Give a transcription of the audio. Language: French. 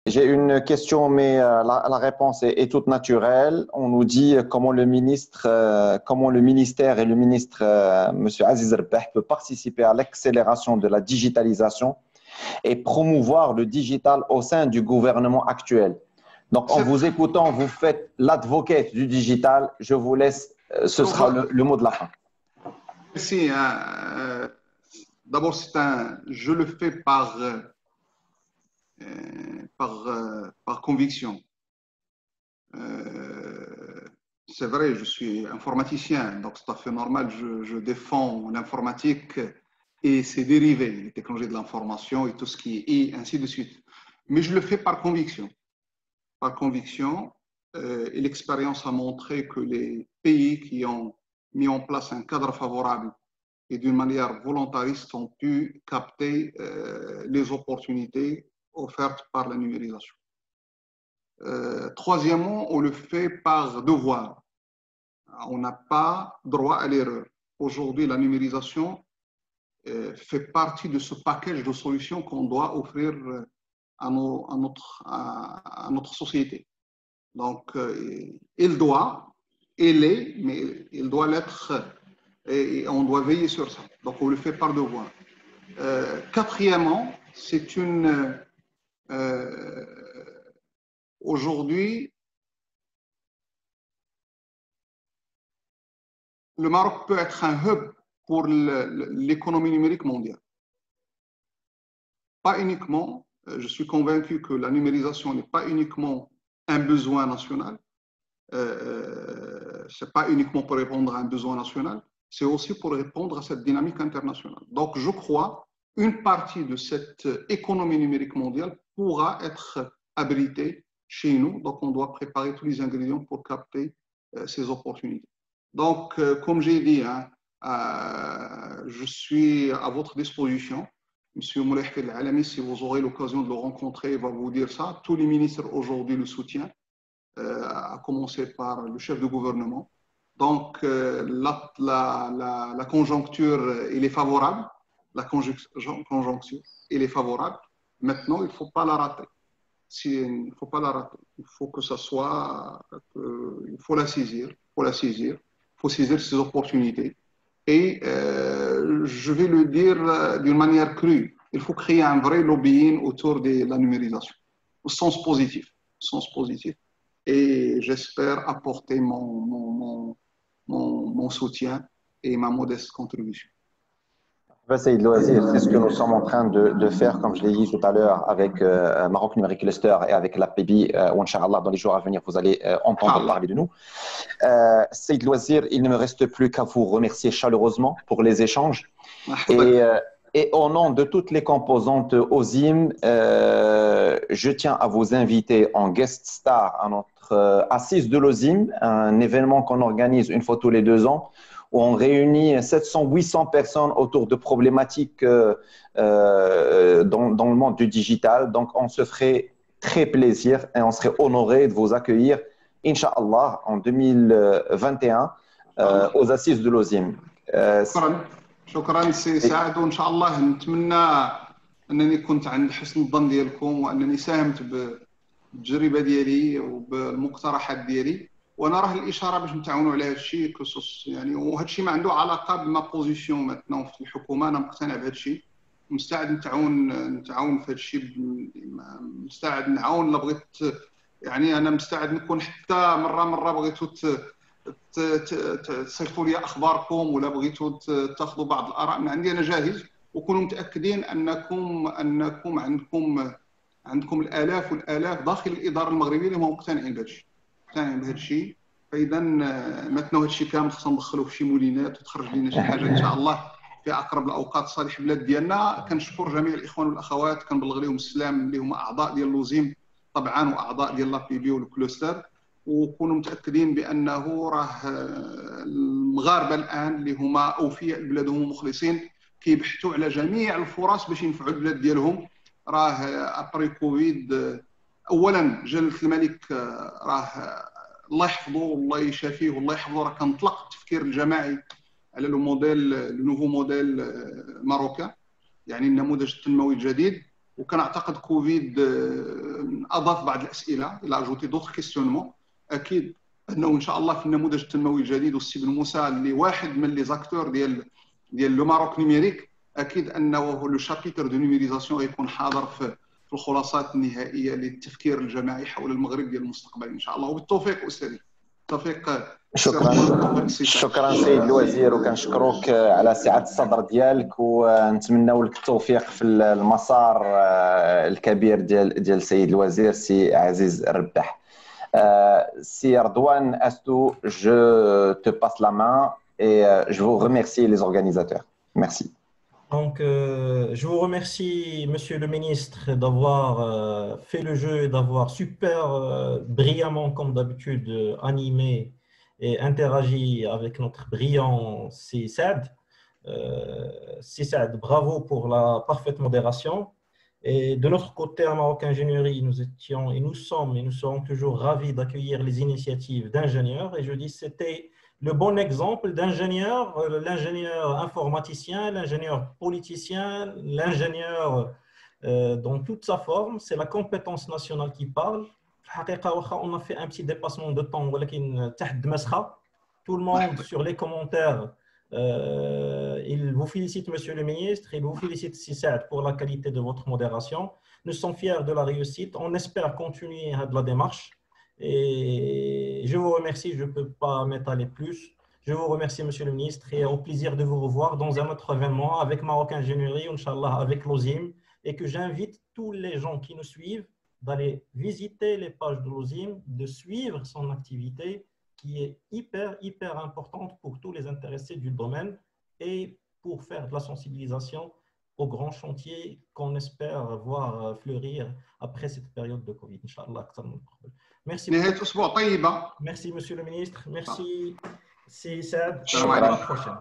J'ai une question, mais la réponse est toute naturelle. On nous dit comment le ministère et le ministre Monsieur Aziz Rbah peut participer à l'accélération de la digitalisation et promouvoir le digital au sein du gouvernement actuel. Donc, en C'est vous écoutant, vous faites l'advocate du digital. Je vous laisse, ce sera le mot de la fin. Merci. D'abord, je le fais par conviction. C'est vrai, je suis informaticien, donc c'est tout à fait normal. Je défends l'informatique et ses dérivés, les technologies de l'information et tout ce qui est et ainsi de suite. Mais je le fais par conviction. Par conviction, et l'expérience a montré que les pays qui ont mis en place un cadre favorable et d'une manière volontariste ont pu capter les opportunités offertes par la numérisation. Troisièmement, on le fait par devoir. On n'a pas droit à l'erreur. Aujourd'hui, la numérisation fait partie de ce package de solutions qu'on doit offrir à notre société. Donc, il est, mais il doit l'être et on doit veiller sur ça. Donc, on le fait par devoir. Quatrièmement, c'est aujourd'hui, le Maroc peut être un hub pour l'économie numérique mondiale. Pas uniquement, je suis convaincu que la numérisation n'est pas uniquement un besoin national, ce n'est pas uniquement pour répondre à un besoin national, c'est aussi pour répondre à cette dynamique internationale. Donc, je crois une partie de cette économie numérique mondiale pourra être abritée chez nous. Donc, on doit préparer tous les ingrédients pour capter ces opportunités. Donc, comme j'ai dit, je suis à votre disposition. Monsieur Moulay Hafid Al-Alami, si vous aurez l'occasion de le rencontrer, il va vous dire ça. Tous les ministres aujourd'hui le soutiennent, à commencer par le chef de gouvernement. Donc, la conjoncture, elle est favorable. La conjoncture, elle est favorable. Maintenant, il ne faut pas la rater. Il ne faut pas la rater. Il faut que ça soit, il faut la saisir. Il faut saisir ces opportunités. Et je vais le dire d'une manière crue. Il faut créer un vrai lobbying autour de la numérisation, au sens positif. Et j'espère apporter mon soutien et ma modeste contribution. Saïd Loazir, c'est ce que nous sommes en train de faire, comme je l'ai dit tout à l'heure, avec Maroc Numérique Cluster et avec l'APB, où Inch'Allah, dans les jours à venir, vous allez entendre parler de nous. Saïd Loazir, il ne me reste plus qu'à vous remercier chaleureusement pour les échanges. Et au nom de toutes les composantes OSIM, je tiens à vous inviter en guest star à notre assise de l'OSIM, un événement qu'on organise une fois tous les 2 ans, où on réunit 700-800 personnes autour de problématiques dans le monde du digital. Donc, on se ferait très plaisir et on serait honoré de vous accueillir, Inch'Allah, en 2021 aux assises de l'OSIM. شكرا سي سعد وان شاء الله نتمنى انني كنت عند حسن الظن ديالكم وانني ساهمت بالتجربه ديالي وبالمقترحات ديالي وانا راه الاشاره باش نتعاونوا على هذا الشيء كسوس يعني وهذا الشيء ما عنده علاقه بما بوزيسيون ماتنون في الحكومه انا مقتنع بهذا الشيء مستعد نتعاون في هذا الشيء مستعد نعاون الا بغيت يعني انا مستعد نكون حتى مره بغيتوا تصيفطوا لي اخباركم ولا بغيتوا تاخذوا بعض الاراء من عندي انا جاهز وكونوا متاكدين انكم عندكم الالاف والالاف داخل الاداره المغربيه اللي هم مقتنعين بهذا الشيء فاذا مثلا هذا الشيء كامل خصنا ندخلوه في شي مولينات وتخرج لنا شي حاجه ان شاء الله في اقرب الاوقات صالح البلاد ديالنا. كنشكر جميع الاخوان والاخوات كنبلغ لهم السلام اللي هما اعضاء ديال لوزيم طبعا واعضاء ديال لابيبي والكلوستر وكونوا متاكدين بانه راه المغاربه الان اللي هما اوفياء لبلادهم ومخلصين كيبحثوا على جميع الفرص باش ينفعوا البلاد ديالهم. راه ابري كوفيد اولا جلاله الملك راه الله يحفظه والله يشافيه والله يحفظه راه كنطلق التفكير الجماعي على لو نوفو موديل ماروكان يعني النموذج التنموي الجديد وكان اعتقد كوفيد اضاف بعض الاسئله الى اجوتي دوطر كيستيونمون. اكيد انه ان شاء الله في النموذج التنموي الجديد والسي بن موسى اللي واحد من لي زاكتور ديال لو ماروك نيميريك، اكيد انه لو شابيتر دو نيميريزاسيون غيكون حاضر في الخلاصات النهائيه للتفكير الجماعي حول المغرب ديال المستقبل ان شاء الله. وبالتوفيق استاذي. توفيق. شكرا سيد الوزير، وكنشكروك على سعة الصدر ديالك، ونتمنوا لك التوفيق في المسار الكبير ديال سيد الوزير سي عزيز الرباح. Si Ardouane Astou, je te passe la main et je vous remercie les organisateurs. Merci. Donc, je vous remercie, Monsieur le Ministre, d'avoir fait le jeu et d'avoir super brillamment, comme d'habitude, animé et interagi avec notre brillant Saad. Saad, bravo pour la parfaite modération. Et de notre côté, à Maroc Ingénierie, nous étions et nous serons toujours ravis d'accueillir les initiatives d'ingénieurs. Et je dis, c'était le bon exemple d'ingénieur, l'ingénieur informaticien, l'ingénieur politicien, l'ingénieur dans toute sa forme. C'est la compétence nationale qui parle. On a fait un petit dépassement de temps, tout le monde sur les commentaires. Il vous félicite, Monsieur le Ministre, il vous félicite, Saad, pour la qualité de votre modération. Nous sommes fiers de la réussite. On espère continuer de la démarche. Et je vous remercie, je ne peux pas m'étaler plus. Je vous remercie, Monsieur le Ministre, et au plaisir de vous revoir dans un autre événement avec Maroc Ingénierie, Inch'Allah, avec l'OSIM, et que j'invite tous les gens qui nous suivent d'aller visiter les pages de l'OSIM, de suivre son activité, qui est hyper importante pour tous les intéressés du domaine et pour faire de la sensibilisation aux grands chantiers qu'on espère voir fleurir après cette période de Covid. Inch'Allah. Merci. Merci, Monsieur le Ministre. Merci, Saad. À la prochaine.